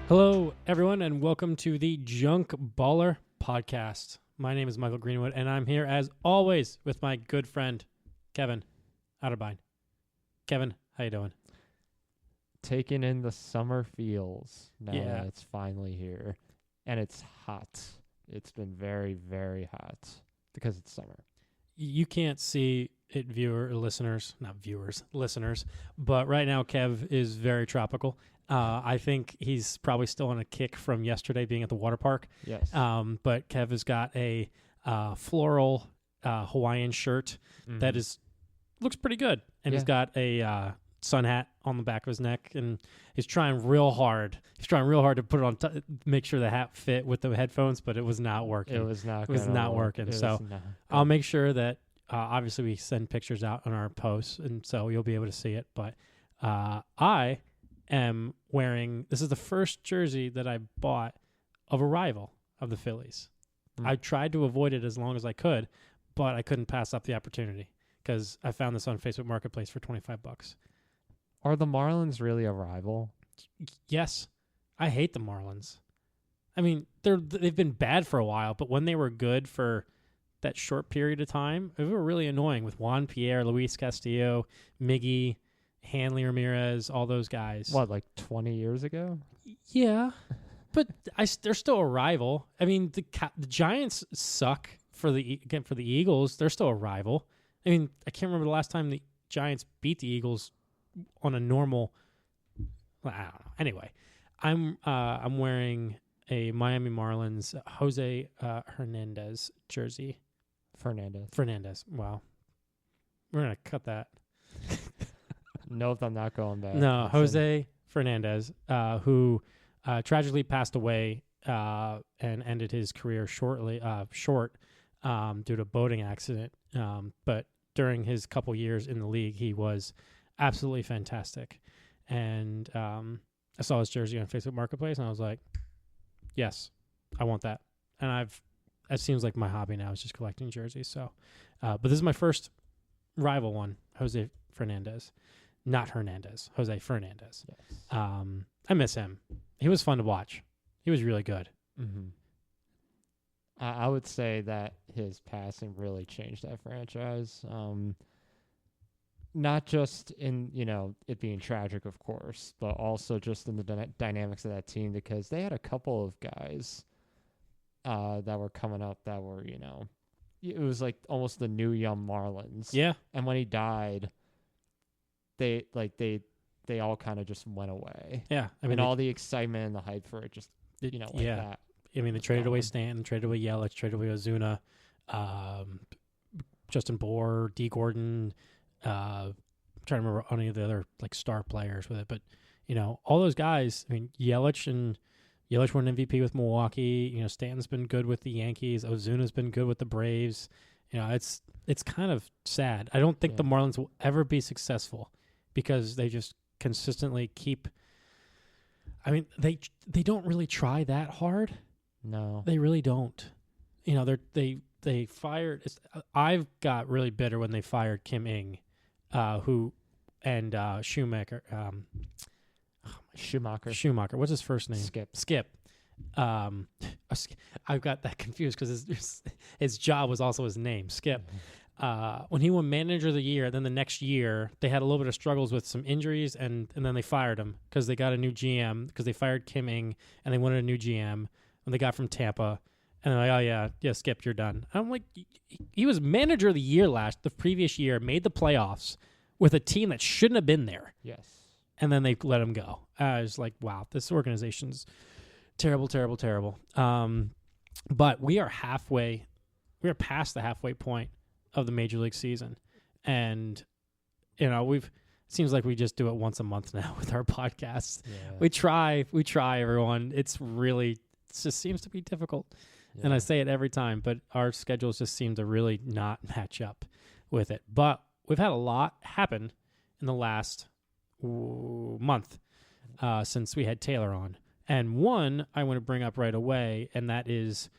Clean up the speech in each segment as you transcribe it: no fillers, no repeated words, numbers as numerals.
Hello, everyone, and welcome to the Junkballer podcast. My name is Michael Greenwood, and I'm here, as always, with my good friend, Kevin Otterbein. Kevin, how you doing? Taking in the summer feels now Yeah. that it's finally here. And it's hot. It's been very, very hot because it's summer. You can't see it, listeners, but right now Kev is very tropical. I think he's probably still on a kick from yesterday being at the water park. Yes. But Kev has got a floral Hawaiian shirt that looks pretty good, and he's got a sun hat on the back of his neck, and he's trying real hard. He's trying real hard to put it on, make sure the hat fit with the headphones, but it was not working. It was not working. So I'll make sure that obviously we send pictures out on our posts, and so you'll be able to see it. But I am wearing, this is the first jersey that I bought of a rival of the Phillies. I tried to avoid it as long as I could, but I couldn't pass up the opportunity because I found this on Facebook Marketplace for $25. Are the Marlins really a rival? Yes. I hate the Marlins. I mean, they've been bad for a while, but when they were good for that short period of time, they were really annoying with Juan Pierre, Luis Castillo, Miggy, Hanley Ramirez, all those guys. What, like 20 years ago? Yeah, but they're still a rival. I mean, the Giants suck for the Eagles. They're still a rival. I mean, I can't remember the last time the Giants beat the Eagles on a normal. Well, I don't know. Anyway, I'm wearing a Miami Marlins Jose Hernandez jersey. Fernandez. Wow, we're gonna cut that. Nope, I'm not going back. No, Jose Fernandez, who tragically passed away and ended his career short due to a boating accident. But during his couple years in the league, he was absolutely fantastic. And I saw his jersey on Facebook Marketplace, and I was like, yes, I want that. And it seems like my hobby now is just collecting jerseys. So, but this is my first rival one, Jose Fernandez. Not Hernandez, Jose Fernandez. Yes. I miss him. He was fun to watch. He was really good. Mm-hmm. I would say that his passing really changed that franchise. Not just in, it being tragic, of course, but also just in the dynamics of that team, because they had a couple of guys that were coming up that were, it was like almost the new young Marlins. Yeah. And when he died, they all kind of just went away. Yeah. I mean, and all the excitement and the hype for it just, that. I mean, they traded away Stanton, traded away Yelich, traded away Ozuna, Justin Bour, D. Gordon. I'm trying to remember any of the other star players with it, but all those guys. I mean, Yelich won MVP with Milwaukee. Stanton's been good with the Yankees. Ozuna's been good with the Braves. It's kind of sad. I don't think the Marlins will ever be successful because they just consistently keep. I mean, they don't really try that hard. No, they really don't. They fired. I've got really bitter when they fired Kim Ng, and Schumacher. Schumacher. What's his first name? Skip. I've got that confused because his job was also his name, Skip. When he won Manager of the Year, then the next year they had a little bit of struggles with some injuries, and then they fired him because they got a new GM because they fired Kim Ng and they wanted a new GM when they got from Tampa. And they're like, oh, yeah, Skip, you're done. I'm like, he was Manager of the Year the previous year, made the playoffs with a team that shouldn't have been there. Yes. And then they let him go. I was like, wow, this organization's terrible. But we are past the halfway point of the Major League season. And, it seems like we just do it once a month now with our podcasts. Yeah. We try, everyone. It just seems to be difficult. Yeah. And I say it every time, but our schedules just seem to really not match up with it. But we've had a lot happen in the last month since we had Taylor on. And one I want to bring up right away, and that is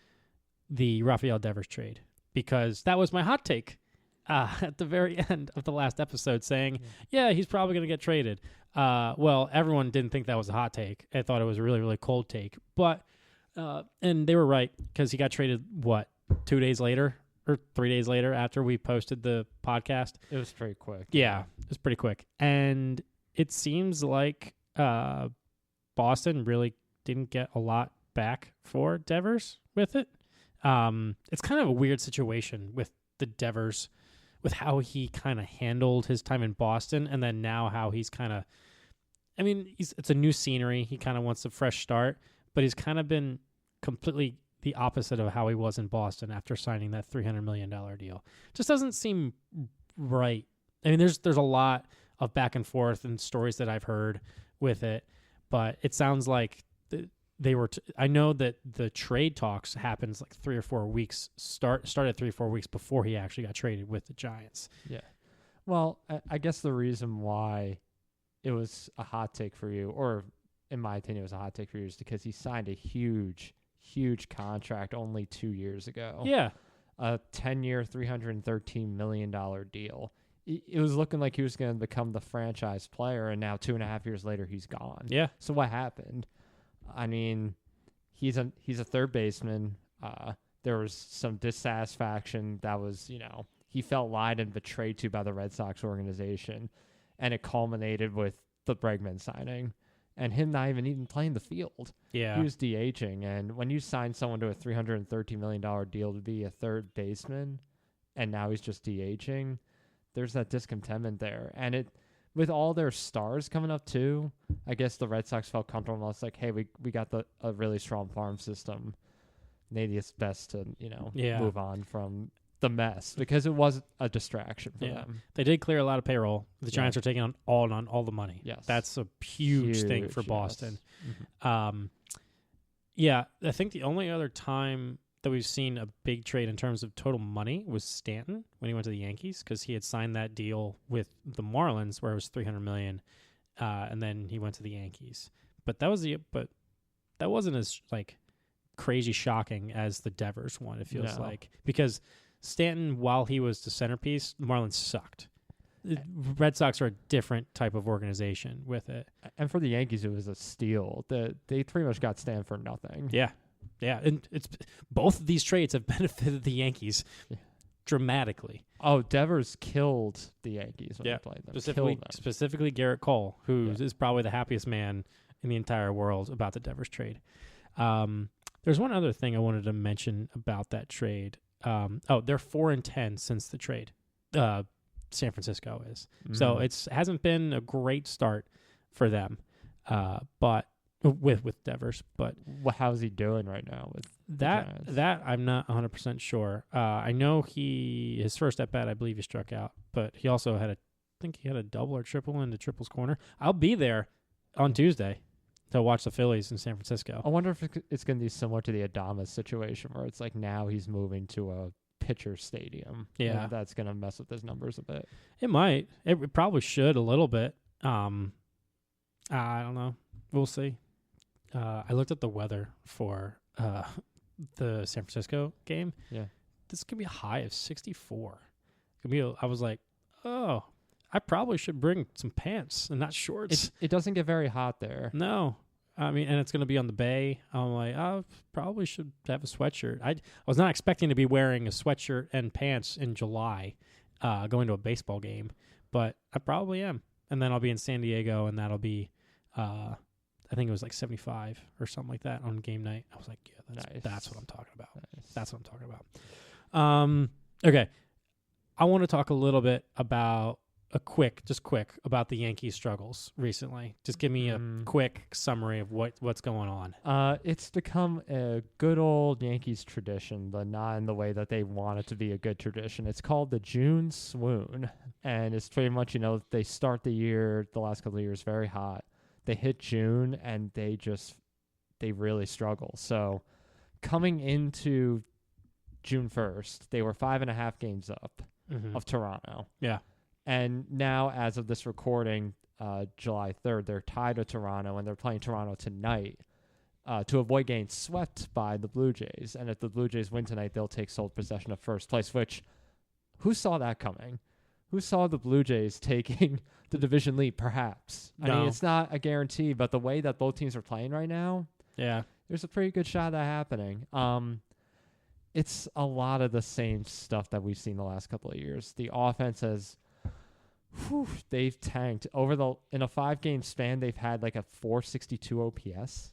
the Rafael Devers trade, because that was my hot take at the very end of the last episode saying, yeah, he's probably going to get traded. Well, everyone didn't think that was a hot take. I thought it was a really, really cold take. But, and they were right because he got traded, 2 days later or 3 days later after we posted the podcast? It was pretty quick. Yeah, it was pretty quick. And it seems like Boston really didn't get a lot back for Devers with it. It's kind of a weird situation with the Devers, with how he kind of handled his time in Boston, and then now how he's kind of, I mean, it's a new scenery. He kind of wants a fresh start, but he's kind of been completely the opposite of how he was in Boston after signing that $300 million deal. Just doesn't seem right. I mean, there's a lot of back and forth and stories that I've heard with it, but it sounds like they were. I know that the trade talks happens like 3 or 4 weeks. Started 3 or 4 weeks before he actually got traded with the Giants. Yeah. Well, I guess the reason why it was a hot take for you, or in my opinion, it was a hot take for you, is because he signed a huge contract only 2 years ago. Yeah. A 10-year, $313 million deal. It was looking like he was going to become the franchise player, and now 2.5 years later, he's gone. Yeah. So what happened? I mean, he's a third baseman. There was some dissatisfaction that was, he felt lied and betrayed to by the Red Sox organization, and it culminated with the Bregman signing and him not even playing the field. Yeah. He was DHing, and when you sign someone to a $313 million deal to be a third baseman, and now he's just DHing, there's that discontentment there. And with all their stars coming up too, I guess the Red Sox felt comfortable. It's like, hey, we got a really strong farm system. Maybe it's best to move on from the mess, because it was a distraction for them. They did clear a lot of payroll. The Giants are taking on all the money. Yes, that's a huge thing for Boston. Mm-hmm. Yeah, I think the only other time that we've seen a big trade in terms of total money was Stanton when he went to the Yankees, because he had signed that deal with the Marlins where it was $300 million, and then he went to the Yankees. But that wasn't as like crazy shocking as the Devers one. It feels like, because Stanton, while he was the centerpiece, the Marlins sucked. The Red Sox are a different type of organization with it. And for the Yankees, it was a steal. They pretty much got Stanton for nothing. Yeah. Yeah, and it's both of these trades have benefited the Yankees dramatically. Oh, Devers killed the Yankees when he played them. Specifically Garrett Cole, who is probably the happiest man in the entire world about the Devers trade. There's one other thing I wanted to mention about that trade. They're 4-10 since the trade. San Francisco is. So it hasn't been a great start for them. But with Devers, but how's he doing right now with that I'm not 100% sure. I know his first at bat, I believe he struck out, but he also had a double or triple into Triple's corner. I'll be there on Tuesday to watch the Phillies in San Francisco. I wonder if it's going to be similar to the Adames situation, where it's like now he's moving to a pitcher stadium. Yeah, and that's going to mess with his numbers a bit. It might. It probably should a little bit. I don't know. We'll see. I looked at the weather for the San Francisco game. Yeah. This could be a high of 64. I was like, oh, I probably should bring some pants and not shorts. It doesn't get very hot there. No. I mean, and it's going to be on the bay. I'm like, I probably should have a sweatshirt. I was not expecting to be wearing a sweatshirt and pants in July going to a baseball game, but I probably am. And then I'll be in San Diego, and that'll be I think it was like 75 or something like that on game night. I was like, yeah, that's what I'm talking about. Nice. That's what I'm talking about. Okay. I want to talk a little bit about about the Yankees' struggles recently. Just give me a quick summary of what's going on. It's become a good old Yankees tradition, but not in the way that they want it to be a good tradition. It's called the June swoon, and it's pretty much, they start the last couple of years very hot. They hit June, and they really struggle. So coming into June 1st, they were 5.5 games up of Toronto. Yeah. And now, as of this recording, July 3rd, they're tied with Toronto, and they're playing Toronto tonight to avoid getting swept by the Blue Jays. And if the Blue Jays win tonight, they'll take sole possession of first place, which Who saw that coming? Who saw the Blue Jays taking the division lead? Perhaps. I mean, it's not a guarantee, but the way that both teams are playing right now, Yeah. there's a pretty good shot of that happening. It's a lot of the same stuff that we've seen the last couple of years. The offense has, they've tanked in a 5-game span. They've had like a 462 OPS.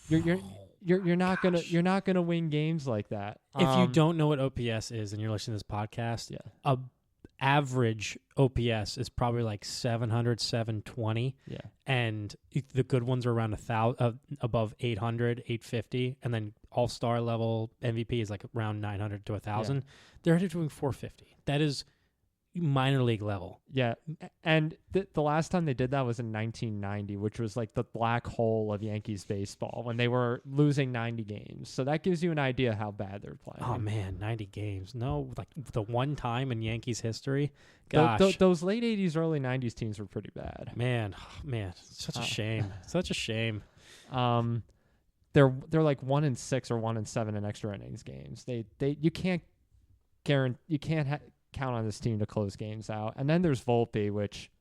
You're not gonna win games like that. If you don't know what OPS is and you're listening to this podcast, a average OPS is probably like 700, 720. Yeah. And the good ones are around 1,000, above 800, 850. And then all-star level MVP is like around 900 to 1,000. Yeah. They're doing 450. That is minor league level. Yeah. And the last time they did that was in 1990, which was like the black hole of Yankees baseball when they were losing 90 games. So that gives you an idea how bad they're playing. Oh, man, 90 games. No, like the one time in Yankees history. Gosh. Those late 80s, early 90s teams were pretty bad. Man, such a shame. Such a shame. They're like 1-6 or 1-7 in extra innings games. You can't count on this team to close games out. And then there's Volpe, which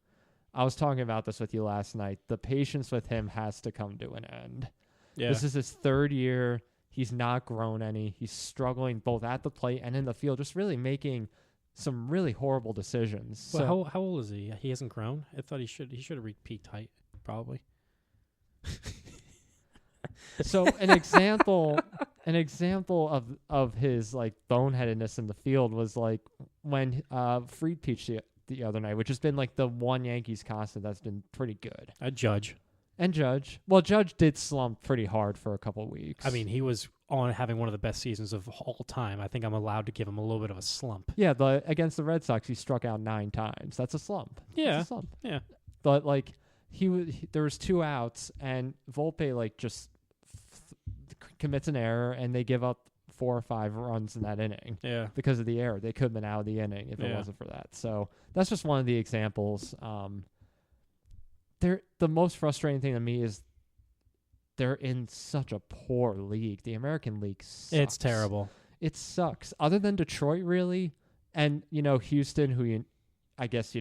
I was talking about this with you last night. The patience with him has to come to an end. Yeah. This is his 3rd year. He's not grown any. He's struggling both at the plate and in the field, just really making some really horrible decisions. Well, how old is he? He hasn't grown? I thought he should have reached peak height, probably. So an example of his like boneheadedness in the field was like when Fried pitched the other night, which has been like the one Yankees constant that's been pretty good. Judge. Well, Judge did slump pretty hard for a couple of weeks. I mean, he was having one of the best seasons of all time. I think I'm allowed to give him a little bit of a slump. Yeah, against the Red Sox, he struck out 9 times. That's a slump. Yeah, that's a slump. Yeah. But like there was 2 outs, and Volpe like just commits an error, and they give up 4 or 5 runs in that inning. Yeah. Because of the error, they could have been out of the inning if it wasn't for that. So that's just one of the examples. The most frustrating thing to me is they're in such a poor league. The American League sucks. It's terrible. It sucks. Other than Detroit, really, and Houston, who I guess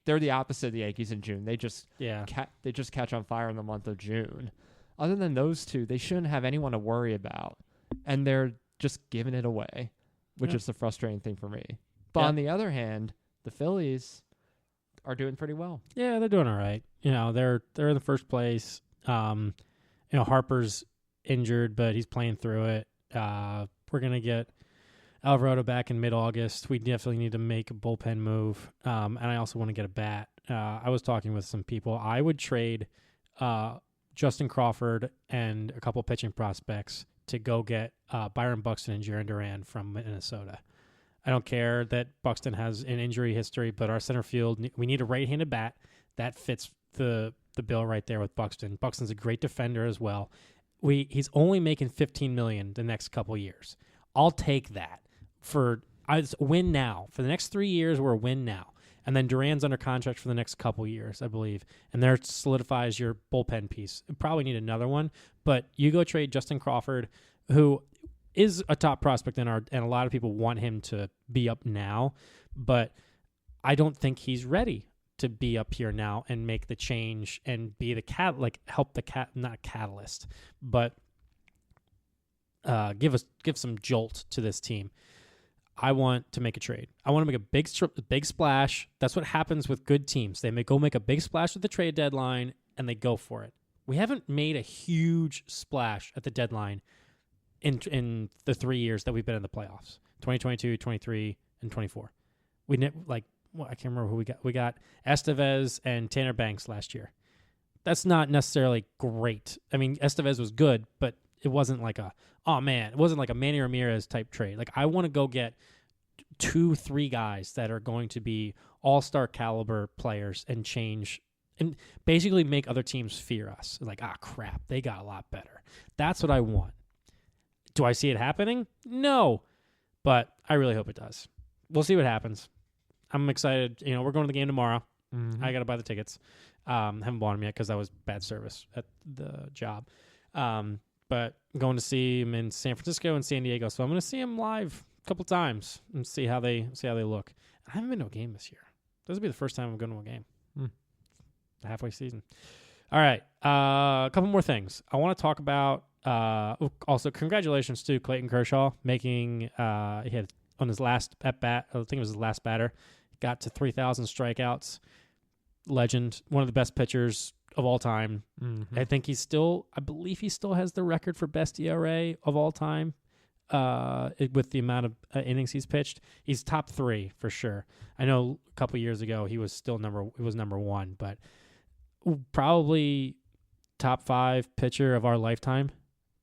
they're the opposite of the Yankees in June. They just catch on fire in the month of June. Other than those two, they shouldn't have anyone to worry about, and they're just giving it away, which is the frustrating thing for me. But on the other hand, the Phillies are doing pretty well. Yeah, they're doing all right. They're in the first place. Harper's injured, but he's playing through it. We're gonna get Alvarado back in mid-August. We definitely need to make a bullpen move, and I also want to get a bat. I was talking with some people. I would trade Justin Crawford and a couple pitching prospects to go get Byron Buxton and Jarren Duran from Minnesota. I don't care that Buxton has an injury history, but our center field, we need a right-handed bat. That fits the bill right there with Buxton. Buxton's a great defender as well. He's only making $15 million the next couple years. I'll take that win now. For the next 3 years, we're a win now. And then Duran's under contract for the next couple years, I believe. And there solidifies your bullpen piece. You probably need another one, but you go trade Justin Crawford, who is a top prospect and a lot of people want him to be up now, but I don't think he's ready to be up here now and make the change and be the help not catalyst, but give some jolt to this team. I want to make a trade. I want to make a big splash. That's what happens with good teams. They may go make a big splash at the trade deadline and they go for it. We haven't made a huge splash at the deadline in the 3 years that we've been in the playoffs, 2022, 23, and 24. I can't remember who we got. We got Estevez and Tanner Banks last year. That's not necessarily great. I mean, Estevez was good, but it wasn't like it wasn't like a Manny Ramirez type trade. Like, I want to go get 2-3 guys that are going to be all-star caliber players and change and basically make other teams fear us. Like, crap, they got a lot better. That's what I want. Do I see it happening? No, but I really hope it does. We'll see what happens. I'm excited. We're going to the game tomorrow. Mm-hmm. I got to buy the tickets. Haven't bought them yet because that was bad service at the job. But I'm going to see him in San Francisco and San Diego, so I'm going to see him live couple times and see how they look. I haven't been to a game this year. This will be the first time I'm going to a game. The halfway season. All right. A couple more things. I want to talk about also congratulations to Clayton Kershaw making he had on his last at bat, I think it was his last batter, got to 3,000 strikeouts. Legend, one of the best pitchers of all time. Mm-hmm. I believe he still has the record for best ERA of all time. With the amount of innings he's pitched, he's top 3 for sure. I know a couple years ago he was still number 1, but probably top 5 pitcher of our lifetime,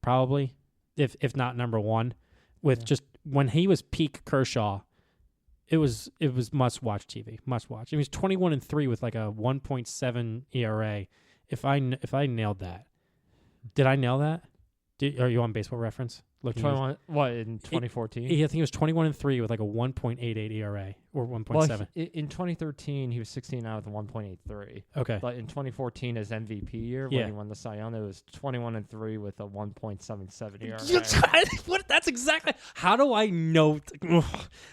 probably, if not number 1. With just when he was peak Kershaw, it was must watch TV, must watch. He was 21-3 with like a 1.7 ERA. If I nailed that, did I nail that? Are you on Baseball Reference? Looking 21, what, in 2014? I think he was 21-3 with like a 1.88 ERA or 1.7. Well, in 2013, he was 16 out with a 1.83. Okay. But in 2014, his MVP year, when he won the Cy Young, it was 21-3 with a 1.77 ERA. That's exactly. How do I know?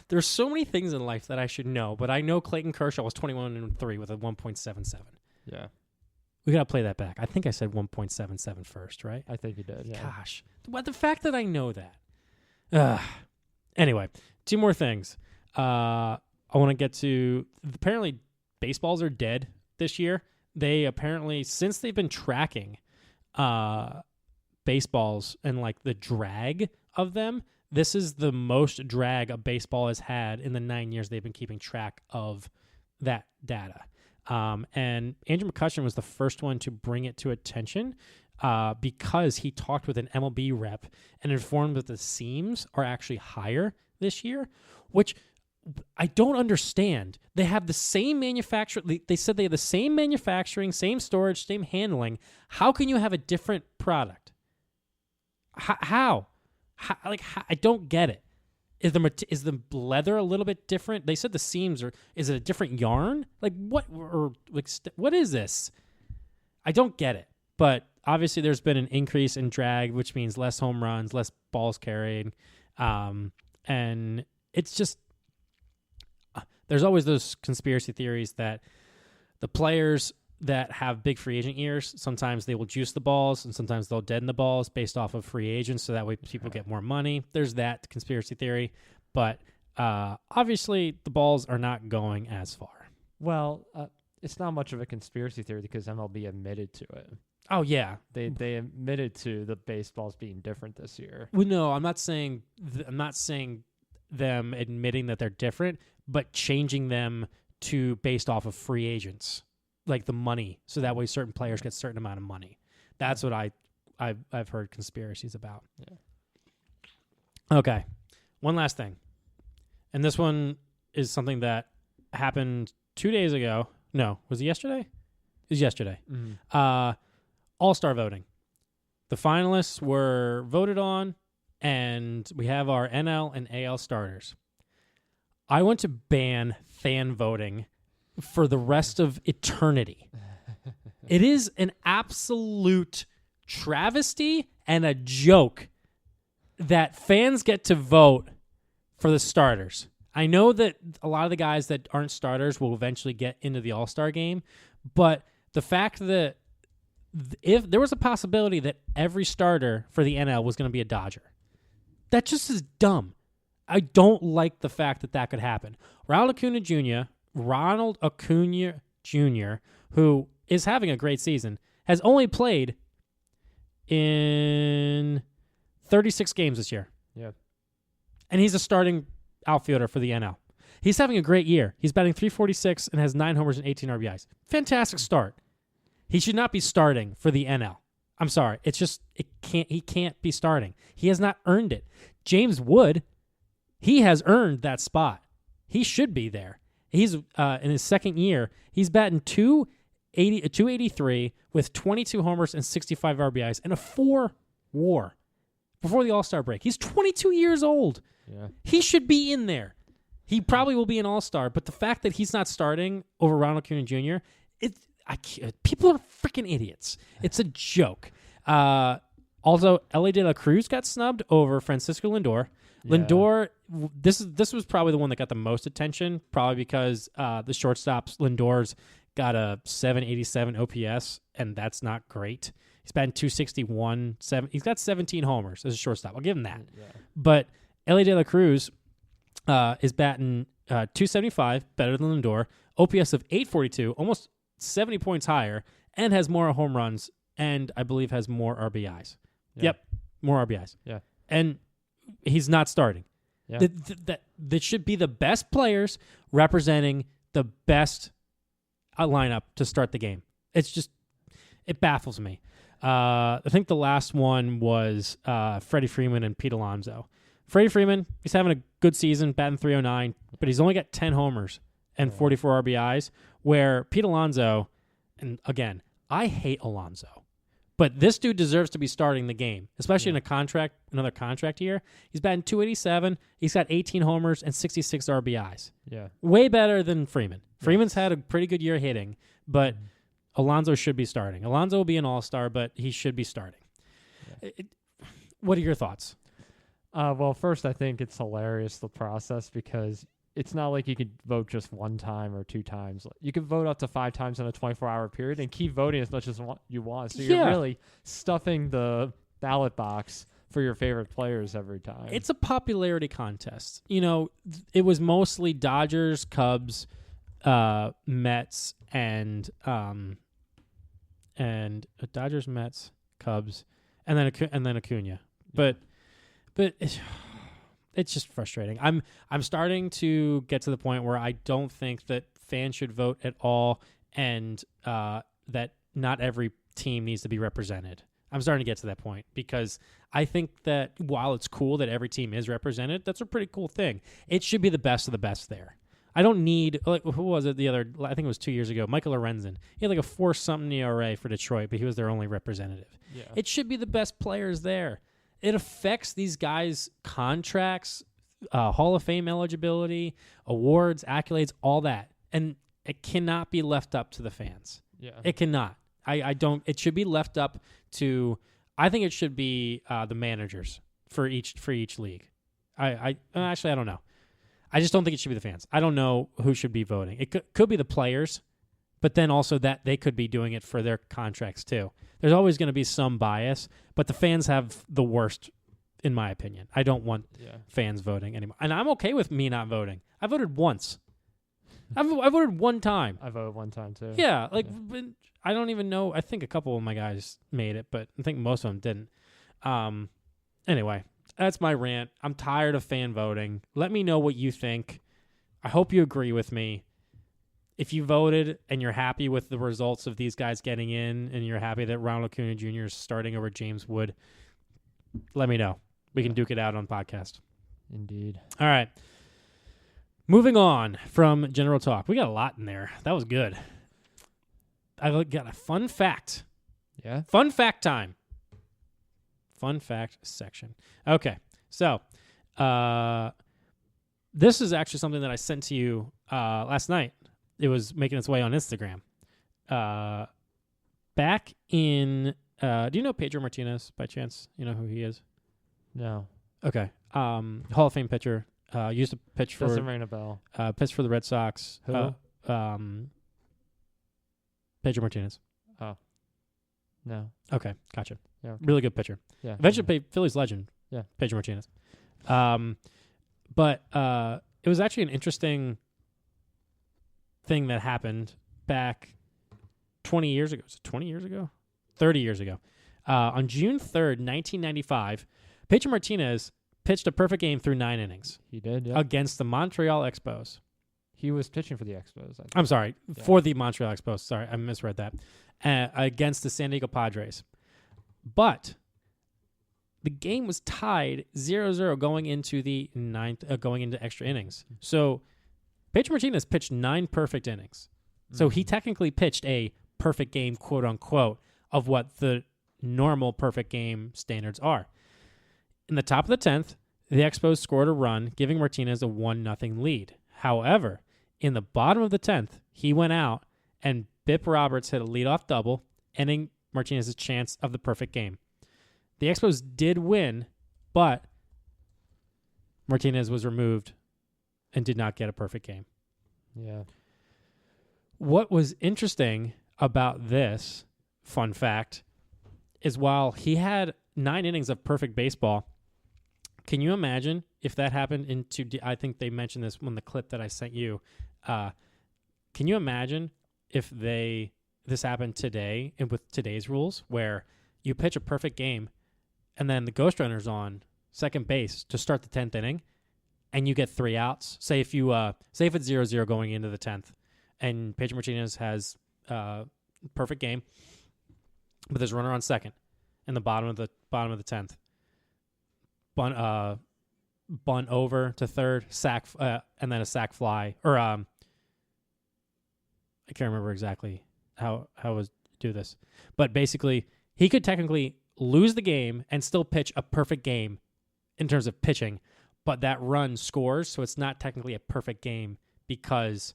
There's so many things in life that I should know, but I know Clayton Kershaw was 21-3 with a 1.77. Yeah. We got to play that back. I think I said 1.77 first, right? I think you did, yeah. Gosh. The fact that I know that. Anyway, 2 more things. I want to get to, apparently baseballs are dead this year. They apparently, since they've been tracking baseballs and like the drag of them, this is the most drag a baseball has had in the 9 years they've been keeping track of that data. And Andrew McCutcheon was the first one to bring it to attention because he talked with an MLB rep and informed that the seams are actually higher this year, which I don't understand. They have the same manufacturer. They said they have the same manufacturing, same storage, same handling. How can you have a different product? How? I don't get it. Is the leather a little bit different? They said the seams are. Is it a different yarn? Like what? Or like what is this? I don't get it. But obviously, there's been an increase in drag, which means less home runs, less balls carried, and it's just there's always those conspiracy theories that the players that have big free agent years, sometimes they will juice the balls and sometimes they'll deaden the balls based off of free agents so that way people get more money. There's that conspiracy theory. But obviously the balls are not going as far. Well, it's not much of a conspiracy theory because MLB admitted to it. Oh, yeah. They admitted to the baseballs being different this year. Well, no, I'm not saying them admitting that they're different, but changing them to based off of free agents. Like the money, so that way certain players get a certain amount of money. That's what I've heard conspiracies about. Yeah. Okay, one last thing, and this one is something that happened 2 days ago. No, was it yesterday? It was yesterday. Mm-hmm. All-Star voting. The finalists were voted on, and we have our NL and AL starters. I want to ban fan voting for the rest of eternity. It is an absolute travesty and a joke that fans get to vote for the starters. I know that a lot of the guys that aren't starters will eventually get into the All-Star game, but the fact that if there was a possibility that every starter for the NL was going to be a Dodger, that just is dumb. I don't like the fact that could happen. Ronald Acuna Jr., who is having a great season, has only played in 36 games this year. Yeah. And he's a starting outfielder for the NL. He's having a great year. He's batting .346 and has 9 homers and 18 RBIs. Fantastic start. He should not be starting for the NL. I'm sorry. He can't be starting. He has not earned it. James Wood, he has earned that spot. He should be there. He's in his second year. He's batting .283 with 22 homers and 65 RBIs and a 4 WAR before the All-Star break. He's 22 years old. Yeah. He should be in there. He probably will be an All-Star, but the fact that he's not starting over Ronald Acuna Jr., people are freaking idiots. It's a joke. Also, Ellie De La Cruz got snubbed over Francisco Lindor. Lindor, this was probably the one that got the most attention, probably because the shortstops, Lindor's got a 787 OPS, and that's not great. He's batting 261. He's got 17 homers as a shortstop. I'll give him that. Yeah. But Ellie De La Cruz is batting 275, better than Lindor, OPS of 842, almost 70 points higher, and has more home runs, and I believe has more RBIs. Yeah. Yep, more RBIs. Yeah. And he's not starting. Yeah. That should be the best players representing the best lineup to start the game. It baffles me. I think the last one was Freddie Freeman and Pete Alonso. Freddie Freeman, he's having a good season, batting 309, but he's only got 10 homers and 44 RBIs, where Pete Alonso, and again, I hate Alonso, but this dude deserves to be starting the game, especially in another contract year. He's batting 287. He's got 18 homers and 66 RBIs. Yeah. Way better than Freeman. Freeman's had a pretty good year hitting, but Alonso should be starting. Alonso will be an all-star, but he should be starting. Yeah. What are your thoughts? Well, first, I think it's hilarious, the process, because it's not like you could vote just one time or two times. You can vote up to 5 times in a 24-hour period and keep voting as much as you want. So you're really stuffing the ballot box for your favorite players every time. It's a popularity contest. You know, it was mostly Dodgers, Cubs, Mets, and Dodgers, Mets, Cubs, and then Acuna. But it's just frustrating. I'm starting to get to the point where I don't think that fans should vote at all, and that not every team needs to be represented. I'm starting to get to that point because I think that while it's cool that every team is represented, that's a pretty cool thing. It should be the best of the best there. I don't need, like, who was it I think it was 2 years ago, Michael Lorenzen. He had like a 4-something ERA for Detroit, but he was their only representative. Yeah. It should be the best players there. It affects these guys' contracts, Hall of Fame eligibility, awards, accolades, all that. And it cannot be left up to the fans. Yeah. It cannot. It should be left up to, I think it should be the managers for each league. Actually, I don't know. I just don't think it should be the fans. I don't know who should be voting. It could be the players, but then also that they could be doing it for their contracts too. There's always going to be some bias, but the fans have the worst, in my opinion. I don't want fans voting anymore. And I'm okay with me not voting. I voted once. I voted one time. I voted one time too. Yeah, but I don't even know. I think a couple of my guys made it, but I think most of them didn't. Anyway, that's my rant. I'm tired of fan voting. Let me know what you think. I hope you agree with me. If you voted and you're happy with the results of these guys getting in and you're happy that Ronald Acuna Jr. is starting over James Wood, let me know. We can duke it out on podcast. Indeed. All right. Moving on from general talk. We got a lot in there. That was good. I got a fun fact. Yeah? Fun fact time. Fun fact section. Okay. So, this is actually something that I sent to you last night. It was making its way on Instagram. Back in, do you know Pedro Martinez by chance? You know who he is? No. Okay. Hall of Fame pitcher. Used to pitch for. Doesn't ring a bell. Pitched for the Red Sox. Who? Pedro Martinez. Oh. No. Okay, gotcha. Yeah. Okay. Really good pitcher. Yeah. Eventually played Phillies legend. Yeah. Pedro Martinez. But it was actually an interesting thing that happened back 20 years ago. Was it 20 years ago? 30 years ago. On June 3rd, 1995, Pedro Martinez pitched a perfect game through 9 innings. He did, yeah. Against the Montreal Expos. He was pitching for the Expos. I'm sorry, for the Montreal Expos. Sorry, I misread that. Against the San Diego Padres. But the game was tied 0-0 going into the ninth, going into extra innings. So Pedro Martinez pitched 9 perfect innings. So he technically pitched a perfect game, quote unquote, of what the normal perfect game standards are. In the top of the 10th, the Expos scored a run, giving Martinez a 1-0 lead. However, in the bottom of the 10th, he went out and Bip Roberts hit a leadoff double, ending Martinez's chance of the perfect game. The Expos did win, but Martinez was removed and did not get a perfect game. Yeah. What was interesting about this, fun fact, is while he had 9 innings of perfect baseball, can you imagine if that happened I think they mentioned this in the clip that I sent you. Can you imagine if this happened today and with today's rules where you pitch a perfect game and then the ghost runner's on second base to start the 10th inning and you get 3 outs? Say if it's 0-0 going into the 10th and Pedro Martinez has perfect game, but there's a runner on second in the bottom of the 10th. Bunt over to third, sack, and then a sack fly. Or I can't remember exactly how it was do this, but basically he could technically lose the game and still pitch a perfect game in terms of pitching, but that run scores, so it's not technically a perfect game because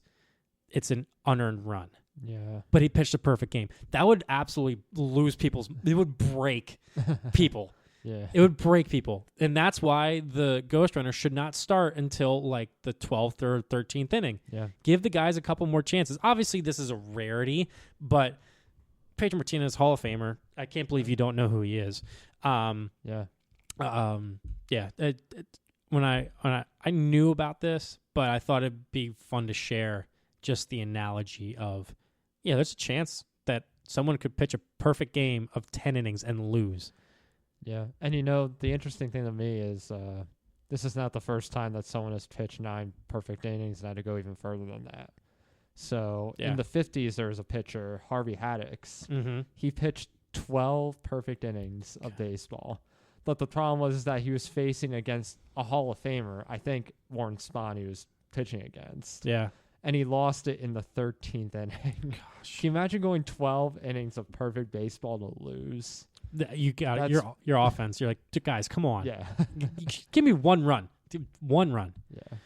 it's an unearned run. Yeah. But he pitched a perfect game. That would absolutely lose it would break people. Yeah. It would break people. And that's why the ghost runner should not start until like the 12th or 13th inning. Yeah. Give the guys a couple more chances. Obviously, this is a rarity, but Pedro Martinez, Hall of Famer. I can't believe you don't know who he is. Yeah. Yeah. When I knew about this, but I thought it'd be fun to share just the analogy of, there's a chance that someone could pitch a perfect game of 10 innings and lose. Yeah. And the interesting thing to me is this is not the first time that someone has pitched 9 perfect innings and had to go even further than that. So in the 50s, there was a pitcher, Harvey Haddix. Mm-hmm. He pitched 12 perfect innings of baseball. But the problem was that he was facing against a Hall of Famer, I think Warren Spahn, he was pitching against. Yeah. And he lost it in the 13th inning. Gosh. Can you imagine going 12 innings of perfect baseball to lose? You got your offense. You're like, guys, come on. Yeah. Give me one run. One run. Yeah.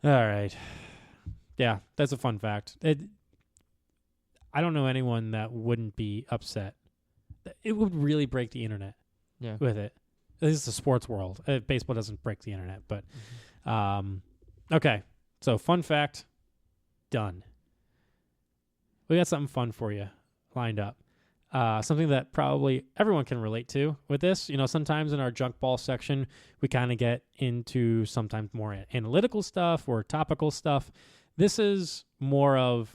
All right. Yeah, that's a fun fact. I don't know anyone that wouldn't be upset. It would really break the internet with it. This is the sports world. Baseball doesn't break the internet, but okay. So fun fact, done. We got something fun for you lined up. Something that probably everyone can relate to with this. Sometimes in our junk ball section, we kind of get into sometimes more analytical stuff or topical stuff. This is more of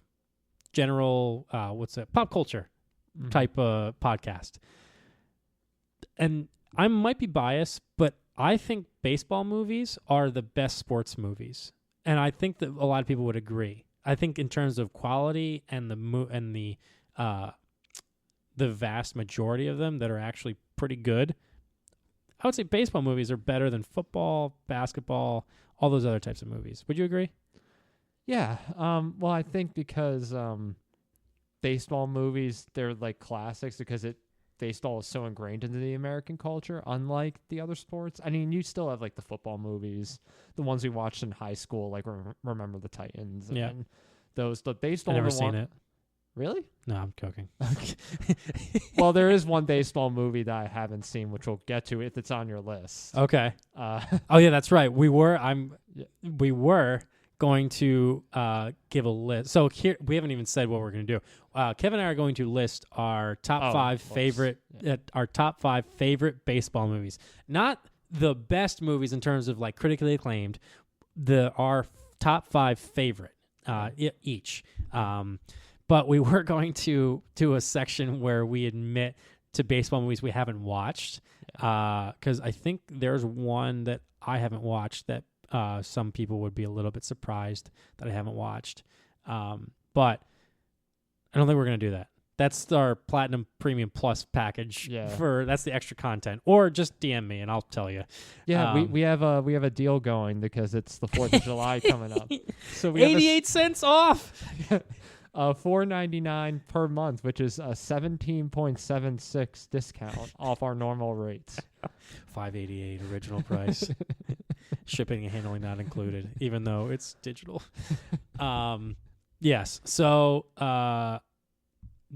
general, pop culture type of podcast. And I might be biased, but I think baseball movies are the best sports movies. And I think that a lot of people would agree. I think in terms of quality and the vast majority of them that are actually pretty good, I would say baseball movies are better than football, basketball, all those other types of movies. Would you agree? Yeah. Well, I think because baseball movies, they're like classics because baseball is so ingrained into the American culture, unlike the other sports. I mean, you still have like the football movies, the ones we watched in high school, like Remember the Titans. Yeah. And the baseball. I've never seen it. Really? No, I'm joking. Well, there is one baseball movie that I haven't seen, which we'll get to if it's on your list. Okay. Oh yeah, that's right. We were going to give a list. So here we haven't even said what we're going to do. Kevin and I are going to list our top 5 favorite, our top 5 favorite baseball movies. Not the best movies in terms of like critically acclaimed. Our top 5 favorite each. But we were going to do a section where we admit to baseball movies we haven't watched. Because I think there's one that I haven't watched that some people would be a little bit surprised that I haven't watched. But I don't think we're going to do that. That's our Platinum Premium Plus package. That's the extra content. Or just DM me and I'll tell you. Yeah, we have a deal going because it's the 4th of July coming up. So we 88 cents off. $4.99 per month, which is a 17.76 discount off our normal rates. $5.88 original price. Shipping and handling not included, even though it's digital. Yes. So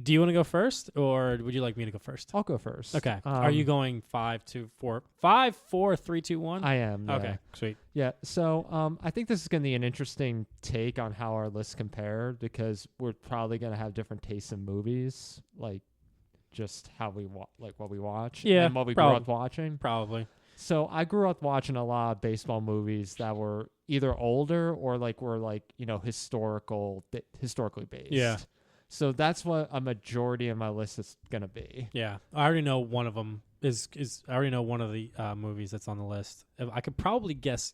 Do you want to go first, or would you like me to go first? I'll go first. Okay. Are you going 5, 2, 4, 5, 4, 3, 2, 1? I am. Yeah. Okay. Sweet. Yeah. So I think this is going to be an interesting take on how our lists compare because we're probably going to have different tastes in movies, like just how we what we watch, and what we grew up watching. Probably. So I grew up watching a lot of baseball movies that were either older or were historically based. Yeah. So that's what a majority of my list is gonna be. Yeah, I already know one of them is. I already know one of the movies that's on the list. I could probably guess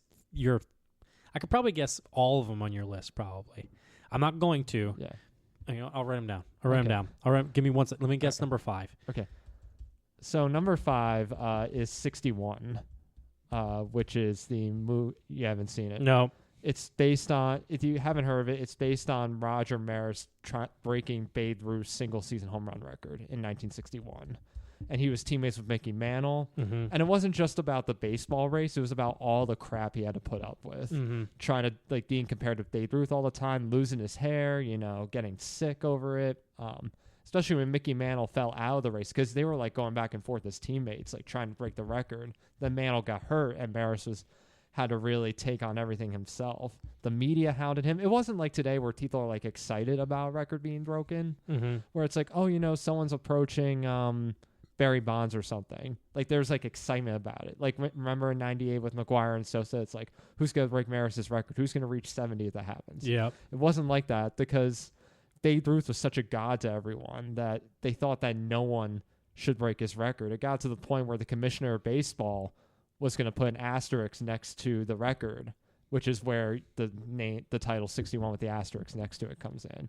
all of them on your list. Probably. I'm not going to. Yeah. I'll write them down. Give me one second. Let me guess number 5. Okay. So number 5 is 61, which is the movie. You haven't seen it. No. It's based on, if you haven't heard of it, it's based on Roger Maris breaking Babe Ruth's single-season home run record in 1961. And he was teammates with Mickey Mantle. Mm-hmm. And it wasn't just about the baseball race. It was about all the crap he had to put up with. Mm-hmm. Trying to, being compared to Babe Ruth all the time, losing his hair, getting sick over it. Especially when Mickey Mantle fell out of the race because they were, going back and forth as teammates, trying to break the record. Then Mantle got hurt, and Maris had to really take on everything himself. The media hounded him. It wasn't like today where people are excited about a record being broken, where it's someone's approaching Barry Bonds or something. There's excitement about it. Remember in '98 with McGuire and Sosa, it's who's going to break Maris's record? Who's going to reach 70 if that happens? Yeah. It wasn't like that because Babe Ruth was such a god to everyone that they thought that no one should break his record. It got to the point where the commissioner of baseball was going to put an asterisk next to the record, which is where the title 61 with the asterisk next to it comes in.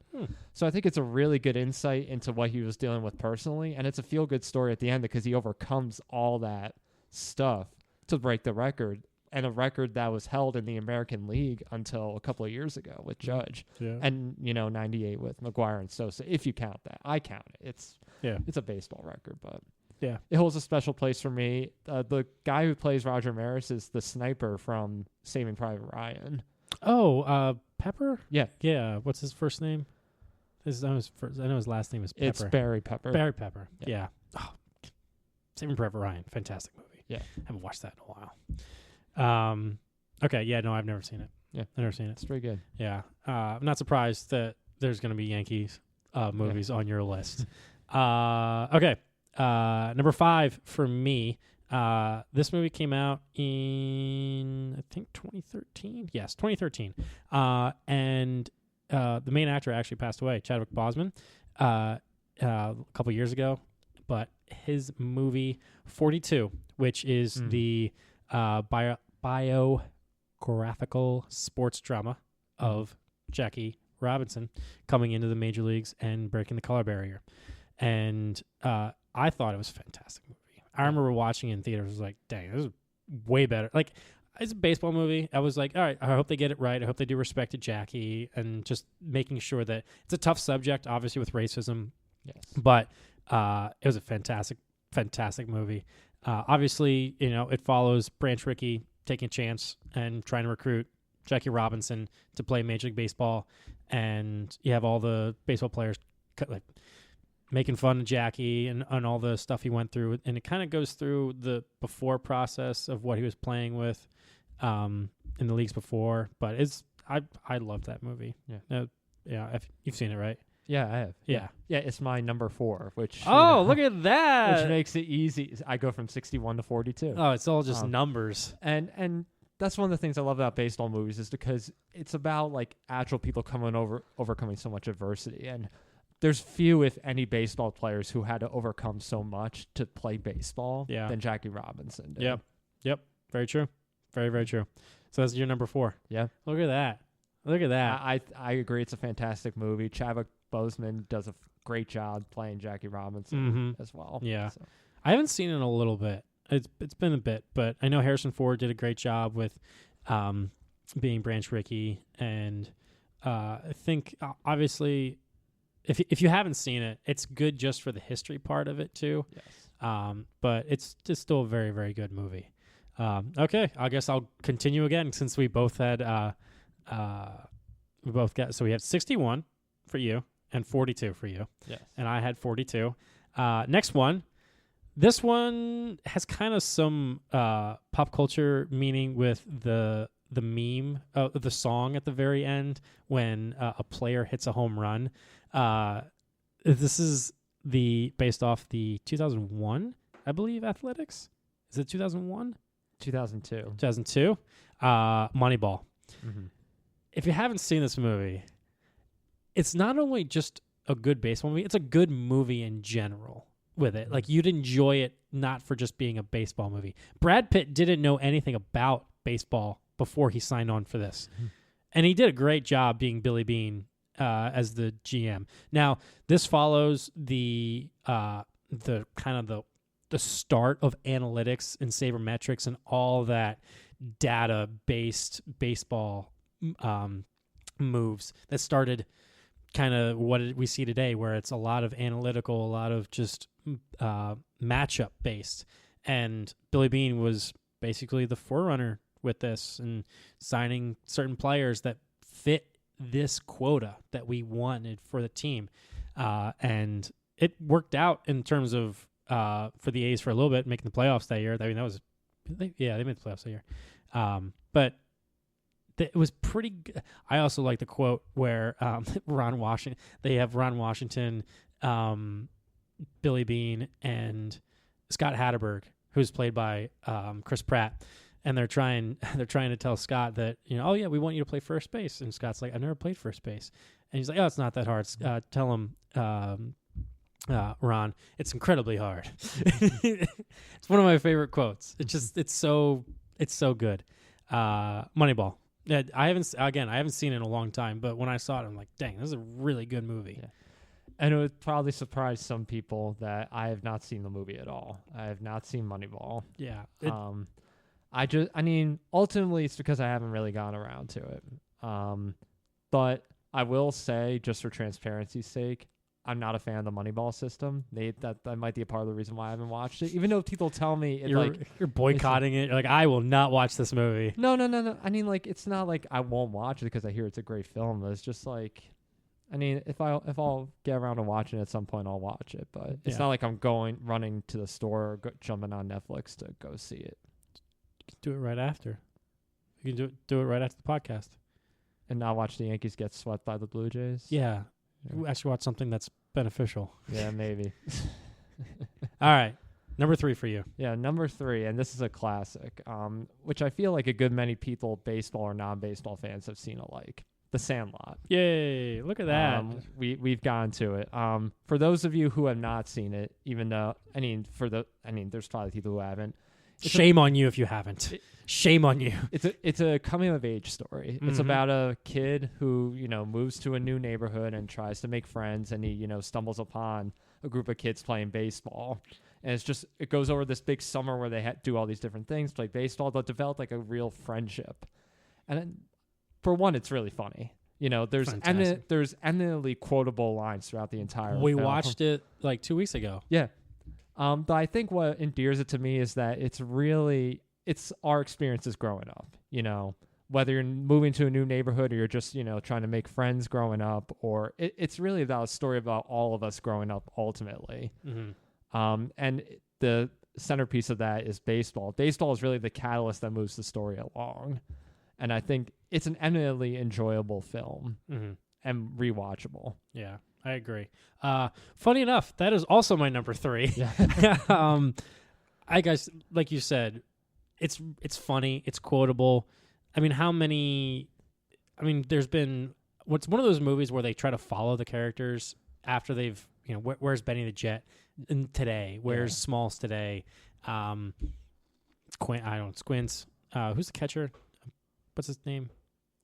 So I think it's a really good insight into what he was dealing with personally, and it's a feel-good story at the end because he overcomes all that stuff to break the record, and a record that was held in the American League until a couple of years ago with Judge. Yeah. And, 98 with McGuire and Sosa, if you count that. I count it. It's a baseball record, but... Yeah, it holds a special place for me. The guy who plays Roger Maris is the sniper from Saving Private Ryan. Oh, Pepper? Yeah. Yeah. What's his first name? I know his last name is Pepper. It's Barry Pepper. Barry Pepper. Yeah. Oh, Saving Private Ryan. Fantastic movie. Yeah. Haven't watched that in a while. Okay. Yeah. No, I've never seen it. Yeah. I've never seen it. It's pretty good. Yeah. I'm not surprised that there's going to be Yankees movies on your list. Okay. Number 5 for me. This movie came out in I think 2013. Yes, 2013. And the main actor actually passed away, Chadwick Boseman, a couple years ago. But his movie 42, which is the biographical sports drama of Jackie Robinson coming into the major leagues and breaking the color barrier, and I thought it was a fantastic movie. I remember watching it in theaters. I was like, dang, this is way better. It's a baseball movie. I was like, all right, I hope they get it right. I hope they do respect to Jackie and just making sure that it's a tough subject, obviously, with racism. Yes. But it was a fantastic, fantastic movie. Obviously, it follows Branch Rickey taking a chance and trying to recruit Jackie Robinson to play Major League Baseball. And you have all the baseball players making fun of Jackie and all the stuff he went through. And it kind of goes through the before process of what he was playing with in the leagues before. But I loved that movie. Yeah. You've seen it, right? Yeah, I have. Yeah. Yeah, it's my number 4, which... look at that! Which makes it easy. I go from 61 to 42. Oh, it's all just numbers. And that's one of the things I love about baseball movies is because it's about actual people overcoming so much adversity. And there's few, if any, baseball players who had to overcome so much to play baseball than Jackie Robinson did. Yep. Very true. Very, very true. So that's your number 4. Yeah. Look at that. I agree. It's a fantastic movie. Chadwick Boseman does a great job playing Jackie Robinson as well. Yeah. So. I haven't seen it in a little bit. It's been a bit, but I know Harrison Ford did a great job with being Branch Rickey. And I think, obviously... If you haven't seen it, it's good just for the history part of it too. Yes. But it's just still a very, very good movie. Okay, I guess I'll continue again since we both had so we have 61 for you and 42 for you. Yes. And I had 42. Next one. This one has kind of some pop culture meaning with the meme, the song at the very end when a player hits a home run. This is based off the 2001, I believe, Athletics. Is it 2001? 2002. 2002. Moneyball. Mm-hmm. If you haven't seen this movie, it's not only just a good baseball movie, it's a good movie in general with it. Like, you'd enjoy it not for just being a baseball movie. Brad Pitt didn't know anything about baseball before he signed on for this. Mm-hmm. And he did a great job being Billy Beane as the GM. Now, this follows the start of analytics and sabermetrics and all that data-based baseball moves that started kind of what we see today, where it's a lot of analytical, a lot of just matchup based. And Billy Beane was basically the forerunner with this and signing certain players that fit this quota that we wanted for the team. And it worked out in terms of for the A's for a little bit, making the playoffs that year. I mean, they made the playoffs that year. But it was pretty good. I also like the quote where they have Ron Washington, Billy Beane, and Scott Hatterberg, who's played by Chris Pratt, and they're trying to tell Scott that, oh yeah, we want you to play first base, and Scott's like, I've never played first base, and he's like, oh, it's not that hard. Tell him, Ron, it's incredibly hard. It's one of my favorite quotes. It's so good. Moneyball. I haven't seen it in a long time, but when I saw it, I'm like, dang, this is a really good movie. Yeah. And it would probably surprise some people that I have not seen the movie at all. I have not seen Moneyball. Yeah. Ultimately it's because I haven't really gone around to it. But I will say, just for transparency's sake, I'm not a fan of the Moneyball system. That might be a part of the reason why I haven't watched it. Even though people tell me you're boycotting it. You're like, I will not watch this movie. No. I mean, like, it's not like I won't watch it because I hear it's a great film. It's just like, I mean, if I'll get around to watching it at some point, I'll watch it. But it's not like I'm running to the store or jumping on Netflix to go see it. You can do it right after. You can do it right after the podcast. And not watch the Yankees get swept by the Blue Jays? Yeah. Actually watch something that's beneficial. Yeah, maybe. All right. Number 3 for you. Yeah, number 3, and this is a classic, which I feel like a good many people, baseball or non-baseball fans, have seen alike. The Sandlot. Yay, look at that. We've gone to it. For those of you who have not seen it, even though, there's probably people who haven't. Shame on you if you haven't. Shame on you. It's a coming of age story. Mm-hmm. It's about a kid who, moves to a new neighborhood and tries to make friends, and he, stumbles upon a group of kids playing baseball. And it goes over this big summer where they do all these different things, play baseball. They'll develop like a real friendship. And then, for one, it's really funny. There's eminently quotable lines throughout the entire We film. watched it like 2 weeks ago. Yeah. But I think what endears it to me is that it's our experiences growing up, whether you're moving to a new neighborhood or you're just, trying to make friends growing up, or it's really about a story about all of us growing up ultimately. Mm-hmm. And the centerpiece of that is baseball. Baseball is really the catalyst that moves the story along. And I think it's an eminently enjoyable film and rewatchable. Yeah. I agree. Funny enough, that is also my number 3. Yeah. I guess, like you said, it's funny, it's quotable. I mean, there's been what's one of those movies where they try to follow the characters after they've, where's Benny the Jet today? Where's Smalls today? Squints. Who's the catcher? What's his name?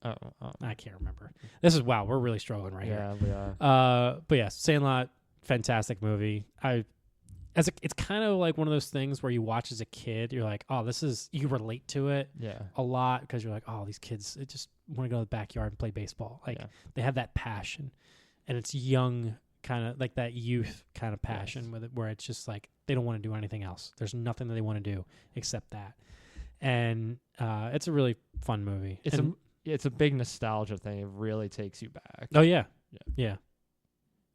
I can't remember. We're really struggling here. Yeah, we are. But yeah, Sandlot, fantastic movie. It's kind of like one of those things where you watch as a kid, you're like, oh, you relate to it a lot because you're like, oh, these kids they just want to go to the backyard and play baseball. Like they have that passion, and it's young, kind of like that youth kind of passion with it, where it's just like they don't want to do anything else. There's nothing that they want to do except that, and it's a really fun movie. It's a big nostalgia thing. It really takes you back. Oh yeah.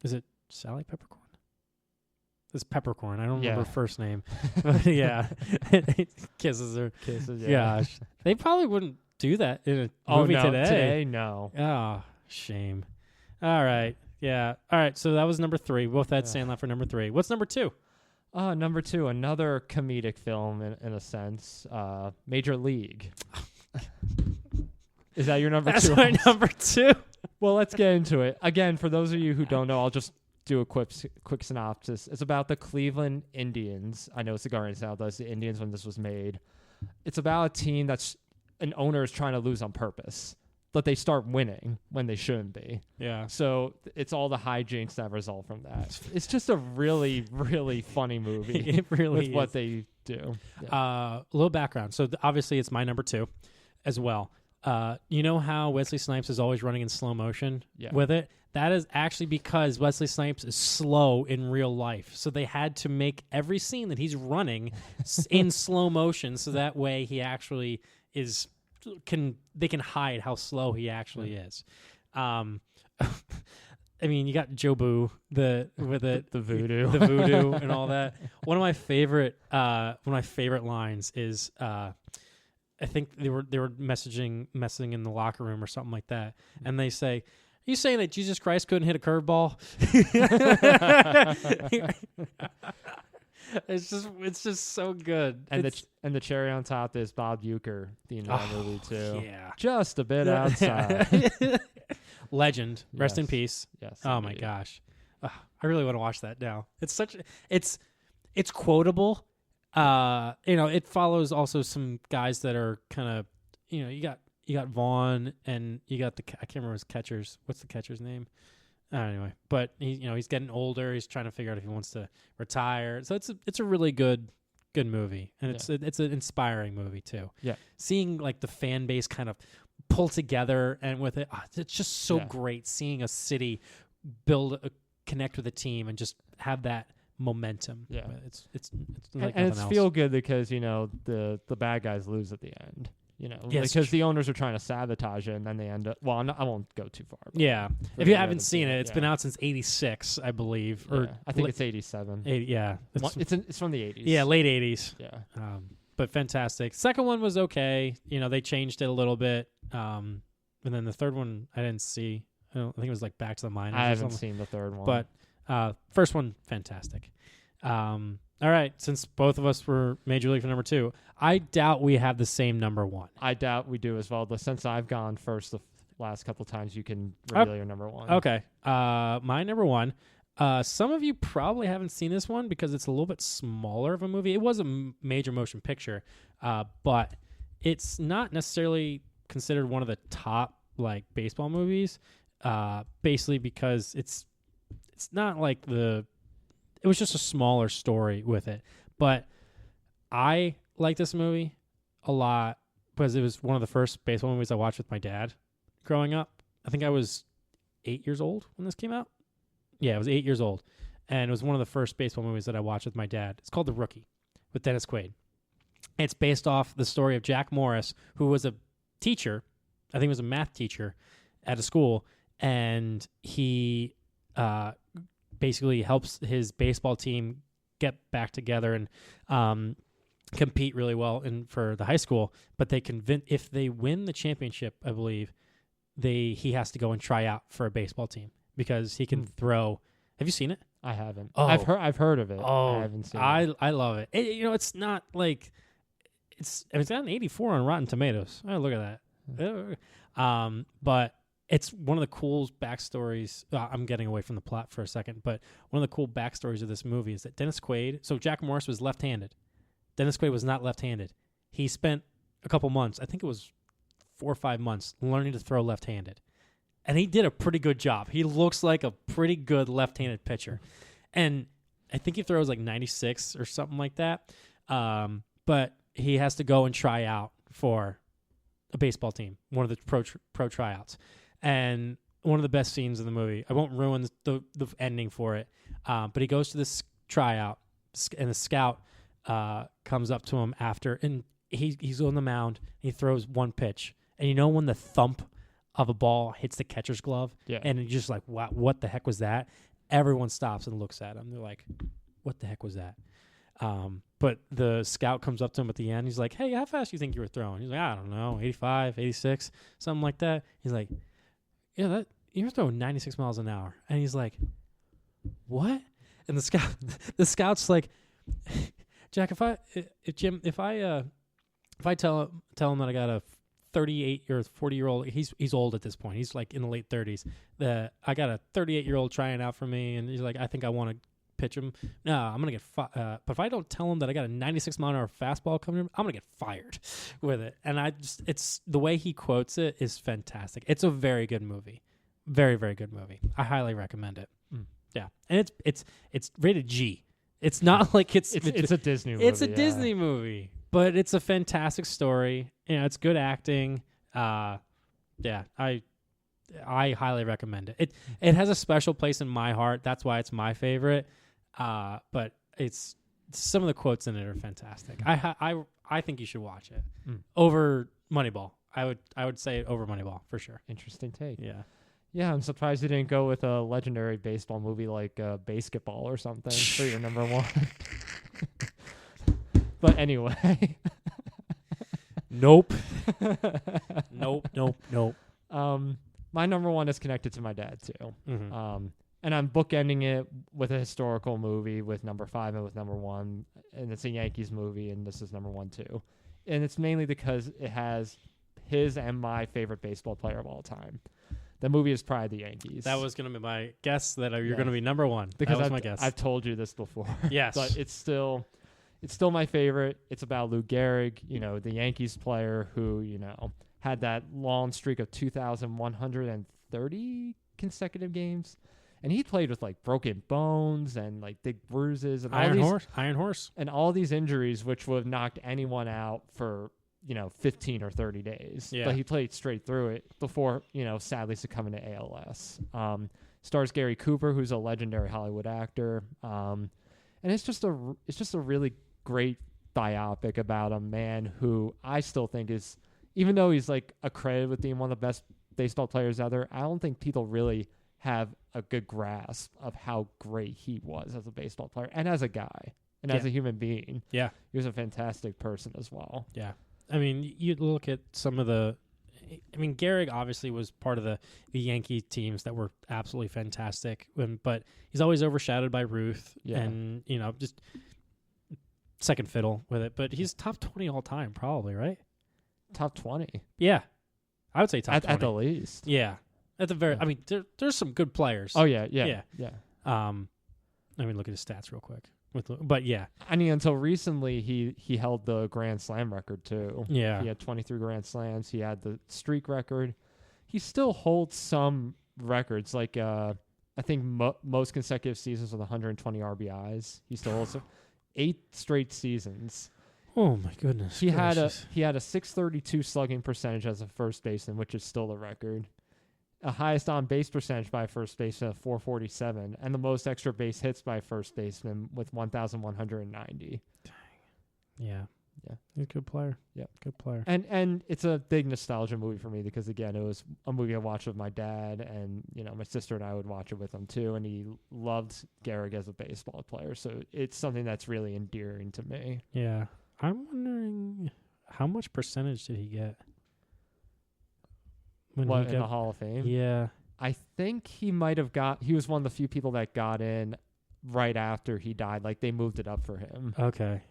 Is it Sally Peppercorn? It's Peppercorn. I don't Yeah. remember her first name. But yeah. Kisses her. Kisses, yeah. Gosh. They probably wouldn't do that in a Oh, movie no. today. Today, no. Oh, shame. All right. Yeah. All right. So that was number 3. Both had Sandlot for number 3. What's number 2? Number 2, another comedic film in a sense. Major League. Is that your number 2? That's my number 2. Well, let's get into it. Again, for those of you who don't know, I'll just do a quick synopsis. It's about the Cleveland Indians. I know it's the Guardians now, but it's the Indians when this was made. It's about a team that's an owner is trying to lose on purpose, but they start winning when they shouldn't be. Yeah. So it's all the hijinks that result from that. It's just a really, really funny movie. It really with is. what they do. Yeah. A little background. So obviously it's my number 2 as well. You know how Wesley Snipes is always running in slow motion with it? That is actually because Wesley Snipes is slow in real life. So they had to make every scene that he's running in slow motion so that way he actually they can hide how slow he actually is. I mean, you got Jobu the voodoo and all that. One of my favorite lines is I think they were messing in the locker room or something like that, and they say, "Are you saying that Jesus Christ couldn't hit a curveball?" It's just so good. And the cherry on top is Bob Uecker, the entire movie too. Yeah, just a bit outside. Legend, rest in peace. Yes. Oh my gosh, I really want to watch that now. It's quotable. It follows also some guys that are kind of, you got Vaughn and you got I can't remember his catcher's. What's the catcher's name? Anyway, but he's getting older. He's trying to figure out if he wants to retire. So it's a really good movie, and it's an inspiring movie too. Yeah, seeing like the fan base kind of pull together and with it, it's just so great seeing a city connect with a team and just have that momentum. Yeah, it's like and it's else. feel good because the bad guys lose at the end. Because the owners are trying to sabotage it, and then they end up. Well, I won't go too far. Yeah, if you haven't seen it, it's been out since '86, I believe, or I think it's '87. It's from the '80s. Yeah, late '80s. Yeah, but fantastic. Second one was okay. They changed it a little bit, and then the third one I didn't see. I think it was like Back to the Minors. I haven't seen the third one, but first one fantastic. All right, since both of us were Major League for number 2, I doubt we have the same number 1. I doubt we do as well. But since I've gone first the last couple times, you can reveal your number 1. Okay. My number 1. Some of you probably haven't seen this one because it's a little bit smaller of a movie. It was a major motion picture, but it's not necessarily considered one of the top like baseball movies. Basically because it's not like it was just a smaller story with it. But I like this movie a lot because it was one of the first baseball movies I watched with my dad growing up. I think I was 8 years old when this came out. Yeah, I was 8 years old. And it was one of the first baseball movies that I watched with my dad. It's called The Rookie with Dennis Quaid. It's based off the story of Jack Morris, who was a teacher. I think he was a math teacher at a school. And he basically helps his baseball team get back together and compete really well for the high school. But if they win the championship, I believe, he has to go and try out for a baseball team because he can throw. Have you seen it? I haven't. Oh. I've heard of it. Oh, I haven't seen it. I love it. It's not like it's got an 84 on Rotten Tomatoes. Oh, look at that. But it's one of the cool backstories. I'm getting away from the plot for a second, but one of the cool backstories of this movie is that Dennis Quaid. So Jack Morris was left-handed. Dennis Quaid was not left-handed. He spent a couple months, I think it was 4 or 5 months, learning to throw left-handed, and he did a pretty good job. He looks like a pretty good left-handed pitcher, and I think he throws like 96 or something like that. But he has to go and try out for a baseball team, one of the pro tryouts. And one of the best scenes in the movie, I won't ruin the ending for it, but he goes to this tryout, and the scout comes up to him after, and he's on the mound, and he throws one pitch. And when the thump of a ball hits the catcher's glove, and you're just like, wow, what the heck was that? everyone stops and looks at him. They're like, what the heck was that? But the scout comes up to him at the end. He's like, hey, how fast do you think you were throwing? He's like, I don't know, 85, 86, something like that. He's like, yeah, that you were throwing 96 miles an hour. And he's like, what? And the scout's like, Jack, if I tell him that I got a 38 or 40-year-old, he's old at this point. He's like in the late 30s. I got a 38-year-old trying out for me, and he's like, I think I want to pitch him. No, I'm gonna get but if I don't tell him that I got a 96 mile an hour fastball coming in, I'm gonna get fired with it. And it's the way he quotes it is fantastic. It's a very good movie, very, very good movie. I highly recommend it. Yeah, and it's rated G. It's not like it's a Disney movie. It's a Disney movie, but it's a fantastic story. You know, it's good acting. I highly recommend it. It has a special place in my heart. That's why it's my favorite. But it's some of the quotes in it are fantastic. I think you should watch it over Moneyball. I would say over Moneyball for sure. Interesting take. Yeah. Yeah, I'm surprised you didn't go with a legendary baseball movie like Basketball or something for your number one. But anyway. Nope. Nope. My number one is connected to my dad too. Mm-hmm. And I'm bookending it with a historical movie with number 5 and with number 1. And it's a Yankees movie, and this is number 1 too. And it's mainly because it has his and my favorite baseball player of all time. The movie is probably the Yankees. That was going to be my guess that you're going to be number 1. Because that was my guess. I've told you this before. Yes. But it's still my favorite. It's about Lou Gehrig, the Yankees player who, had that long streak of 2,130 consecutive games. And he played with like broken bones and like big bruises and Iron Horse. And all these injuries, which would have knocked anyone out for 15 or 30 days. Yeah. But he played straight through it before, sadly succumbing to ALS. Stars Gary Cooper, who's a legendary Hollywood actor. And it's just a really great biopic about a man who I still think is, even though he's like accredited with being one of the best baseball players out there, I don't think people really have a good grasp of how great he was as a baseball player and as a guy and as a human being. Yeah. He was a fantastic person as well. Yeah. I mean, you look at some of Gehrig obviously was part of the Yankee teams that were absolutely fantastic, but he's always overshadowed by Ruth and, just second fiddle with it. But he's top 20 all time, probably, right? Top 20? Yeah. I would say top 20. At the least. Yeah. At the very, I mean, there's some good players. Oh, yeah. Let me look at his stats real quick. But yeah, I mean, until recently, he held the Grand Slam record too. Yeah, he had 23 Grand Slams. He had the streak record. He still holds some records, like I think most consecutive seasons with 120 RBIs. He still holds 8 straight seasons. Oh my goodness! He had a 632 slugging percentage as a first baseman, which is still the record. A highest on base percentage by a first baseman of 447, and the most extra base hits by a first baseman with 1,190. Dang. Yeah. He's a good player. Yeah, good player. And it's a big nostalgia movie for me because again, it was a movie I watched with my dad, and my sister and I would watch it with him too. And he loved Gehrig as a baseball player, so it's something that's really endearing to me. Yeah, I'm wondering how much percentage did he get? In the Hall of Fame? Yeah. I think he might have he was one of the few people that got in right after he died. Like, they moved it up for him. Okay.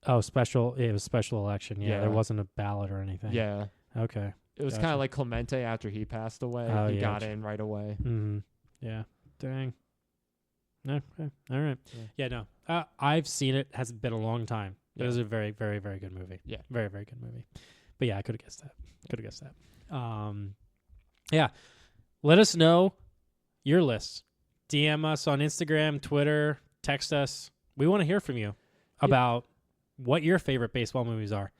Oh, it was special election. Yeah. There wasn't a ballot or anything. Yeah. Okay. It was kind of like Clemente after he passed away. Oh, he got in right away. Mm-hmm. Yeah. Dang. Okay. All right. Yeah, no. I've seen it. Has been a long time. It was a very, very, very good movie. Yeah. Very, very good movie. But yeah, I could have guessed that. Yeah. Let us know your list. DM us on Instagram, Twitter, text us. We want to hear from you about what your favorite baseball movies are.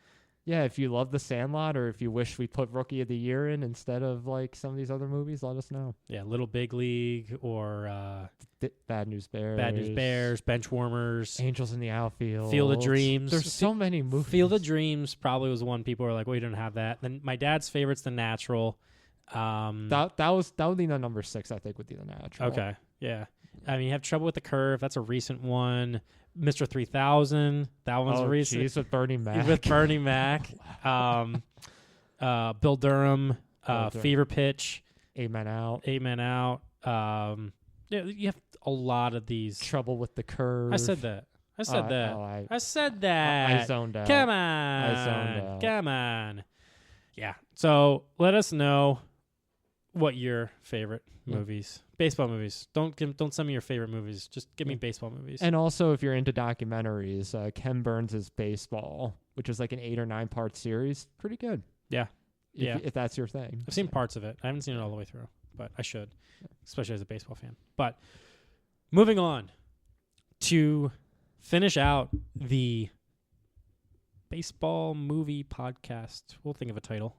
Yeah, if you love The Sandlot or if you wish we put Rookie of the Year in instead of like some of these other movies, let us know. Yeah, Little Big League or Bad News Bears. Benchwarmers. Angels in the Outfield. Field of Dreams. There's so many movies. Field of Dreams probably was one people were like, well, you don't have that. Then my dad's favorite's The Natural. That would be the number 6, I think, would be The Natural. Okay, yeah. I mean, you have Trouble with the Curve. That's a recent one. Mr. 3000. That one's recent. Jeez, with Bernie Mac. With Bernie Mac. Bill Durham. Fever Pitch. 8 Men Out. 8 Men Out. Yeah, you have a lot of these. Trouble with the Curve. I said that. I said that. I said I that. zoned out. Come on. I zoned out. Come on. Yeah. So let us know what your favorite movies, baseball movies. Don't send me your favorite movies. Just give me baseball movies. And also, if you're into documentaries, Ken Burns' Baseball, which is like an 8 or 9 part series, pretty good. Yeah. If that's your thing. I've seen parts of it. I haven't seen it all the way through, but I should, especially as a baseball fan. But moving on to finish out the baseball movie podcast. We'll think of a title.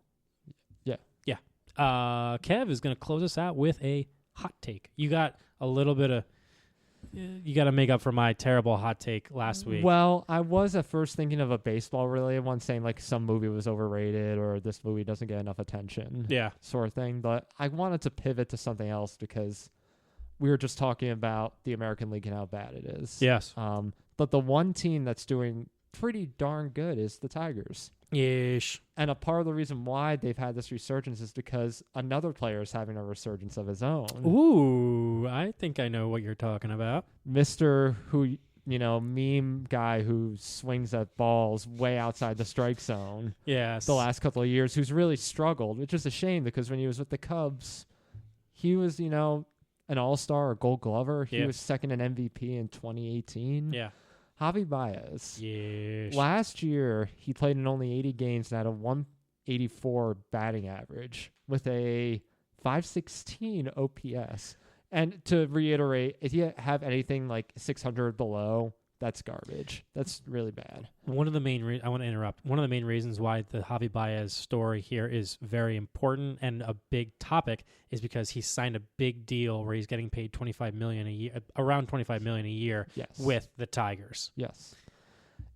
Yeah. Kev is going to close us out with a hot take. You got a little bit of... You got to make up for my terrible hot take last week. Well, I was at first thinking of a baseball-related one, saying like some movie was overrated or this movie doesn't get enough attention. Yeah. Sort of thing. But I wanted to pivot to something else because we were just talking about the American League and how bad it is. Yes. But the one team that's doing pretty darn good is the Tigers. Yeesh. And a part of the reason why they've had this resurgence is because another player is having a resurgence of his own. Ooh, I think I know what you're talking about. Mr. who, meme guy who swings at balls way outside the strike zone. Yes. The last couple of years, who's really struggled, which is a shame because when he was with the Cubs, he was, an all-star or gold glover. He was second in MVP in 2018. Yeah. Javi Baez. Yes. Last year, he played in only 80 games and had a 184 batting average with a 516 OPS. And to reiterate, if you have anything like 600 below, that's garbage. That's really bad. One of the main I want to interrupt. One of the main reasons why the Javi Baez story here is very important and a big topic is because he signed a big deal where he's getting paid $25 million a year, around $25 million a year with the Tigers. Yes,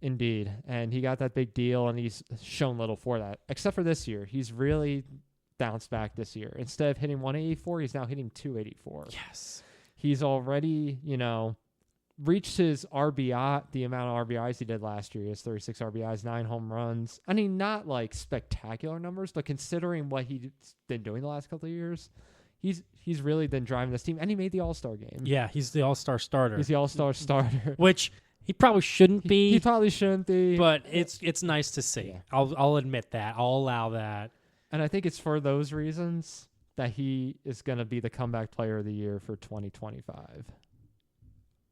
indeed. And he got that big deal, and he's shown little for that. Except for this year, he's really bounced back this year. Instead of hitting 184, he's now hitting 284. Yes, he's already, reached his RBI, the amount of RBIs he did last year. He has 36 RBIs, 9 home runs. I mean, not like spectacular numbers, but considering what he's been doing the last couple of years, he's really been driving this team. And he made the All-Star game. Yeah, he's the All-Star starter. He's the All-Star starter. Which he probably shouldn't be. He probably shouldn't be. But it's nice to see. Yeah. I'll admit that. I'll allow that. And I think it's for those reasons that he is going to be the comeback player of the year for 2025.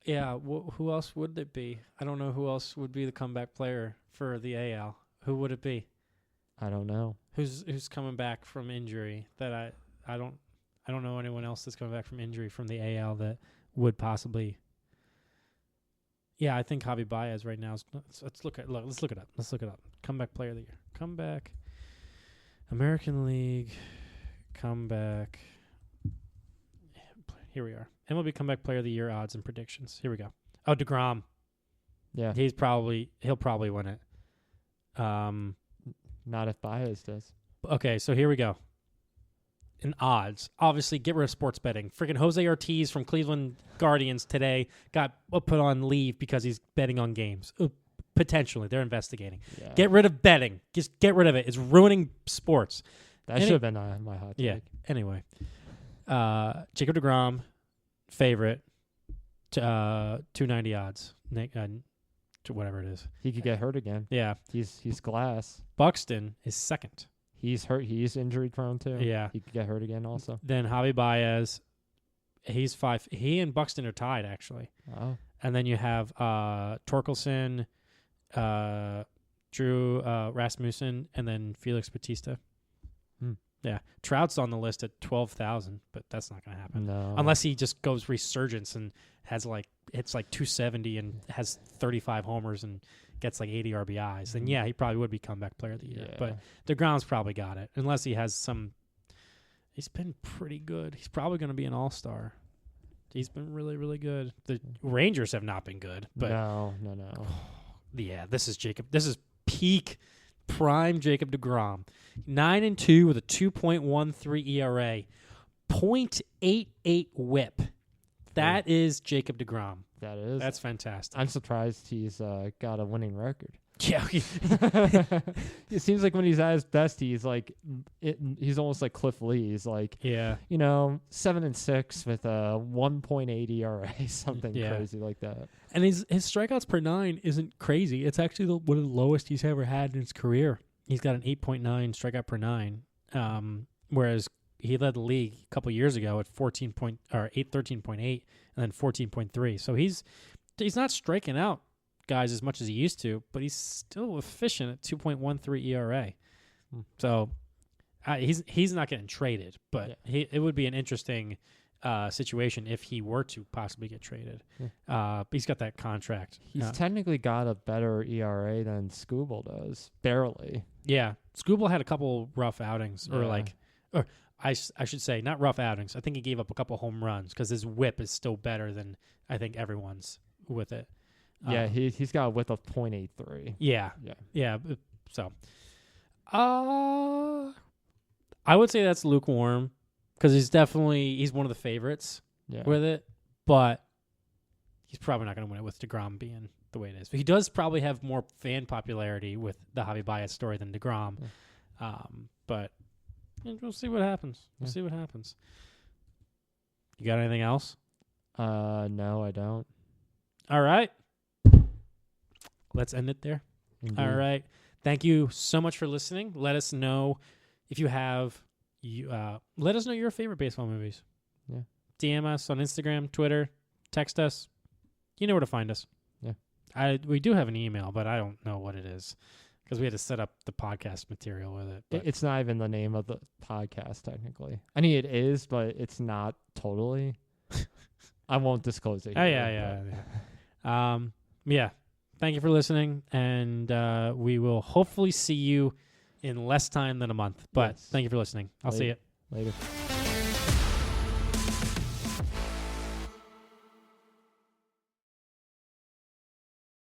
Yeah, who else would it be? I don't know who else would be the comeback player for the AL. Who would it be? I don't know. Who's coming back from injury? That I don't know anyone else that's coming back from injury from the AL that would possibly. Yeah, I think Javi Baez right now is. Let's look it up. Let's look it up. Comeback player of the year. Comeback. American League. Comeback. Here we are. MLB Comeback Player of the Year odds and predictions. Here we go. Oh, DeGrom. Yeah. He'll probably win it. Not if Baez does. Okay, so here we go. In odds, obviously, get rid of sports betting. Freaking Jose Ortiz from Cleveland Guardians today got put on leave because he's betting on games. Potentially, they're investigating. Yeah. Get rid of betting. Just get rid of it. It's ruining sports. That should have been my hot take. Yeah. Anyway, Jacob DeGrom, favorite, 290 odds. To whatever it is. He could get hurt again. Yeah. He's glass. Buxton is second. He's hurt. He's injury prone too. Yeah. He could get hurt again also. Then Javi Baez, he's 5. He and Buxton are tied actually. Oh. And then you have Torkelson, Drew Rasmussen, and then Felix Bautista. Yeah. Trout's on the list at 12,000, but that's not going to happen. No. Unless he just goes resurgence and hits 270 and has 35 homers and gets 80 RBIs. Then yeah, he probably would be comeback player of the year. Yeah. But DeGrom's probably got it. Unless he has some he's been pretty good. He's probably going to be an all-star. He's been really, really good. The Rangers have not been good, but no. Yeah, this is Jacob. This is peak prime Jacob DeGrom. 9-2 with a 2.13 ERA, 0.88 WHIP. That is Jacob deGrom. That is. That's fantastic. I'm surprised he's got a winning record. Yeah. It seems like when he's at his best, he's he's almost like Cliff Lee. He's like, 7-6 with a 1.8 ERA, something crazy like that. And his strikeouts per 9 isn't crazy. It's actually one of the lowest he's ever had in his career. He's got an 8.9 strikeout per 9, whereas he led the league a couple years ago at 13.8 and then 14.3. So he's not striking out guys as much as he used to, but he's still efficient at 2.13 ERA. So he's not getting traded, but it would be an interesting situation if he were to possibly get traded. But he's got that contract. He's technically got a better ERA than Skubal does, barely. Yeah, Skubal had a couple rough outings, or I should say not rough outings. I think he gave up a couple home runs because his whip is still better than I think everyone's with it. Yeah, he's got a whip of .83. Yeah. So, I would say that's lukewarm because he's one of the favorites with it, but he's probably not going to win it with DeGrom being the way it is. But he does probably have more fan popularity with the Javi Baez story than DeGrom. But we'll see what happens. We'll see what happens. You got anything else? No, I don't. All right. Let's end it there. Indeed. All right. Thank you so much for listening. Let us know if you have let us know your favorite baseball movies. Yeah. DM us on Instagram, Twitter, text us. You know where to find us. Yeah. We do have an email, but I don't know what it is because we had to set up the podcast material with it. It's not even the name of the podcast, technically. I mean, it is, but it's not totally. I won't disclose it. Yeah. Thank you for listening, and we will hopefully see you in less time than a month. But thank you for listening. I'll see you later.